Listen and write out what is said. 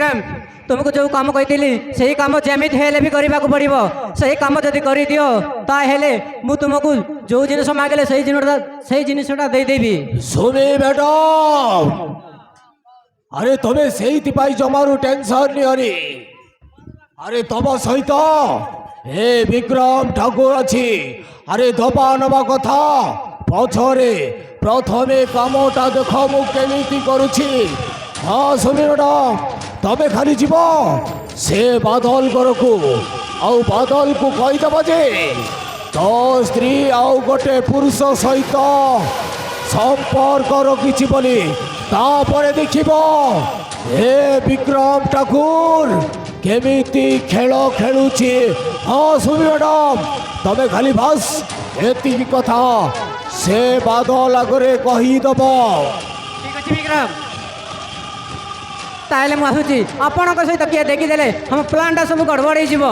विक्रम तुमको जो काम कही से काम जमीत हेले भी करने को पड़ो से काम जब कर दियो ताहेले मु तुमको जो जिन मांगे से जिनटा देदेवी सुनी मैडम अरे तुम्हें से जमारू टेंशन नहीं अरे तुम सहित हे विक्रम ठाकुर अच्छी अरे दबा नवा कथा पछरे प्रथमे कामटा देख मुझे करुछि हाँ सुनी मैडम तबे खाली जीव से बादल घर को आउ बादल को कहीदेव जे तो स्त्री आउ गोटे पुरुष सहित संपर्क रखी बोली तापर देखिब हे विक्रम ठाकुर केमिति खेल खेलुछि हाँ सुनी मैडम तबे खाली बस एति कथा से बादल आगे कहीदेव ठीक अच्छे विक्रम ताहले मुझे आपण सहित किए देखीदे हम प्लांटा सब गड़बड़ हो।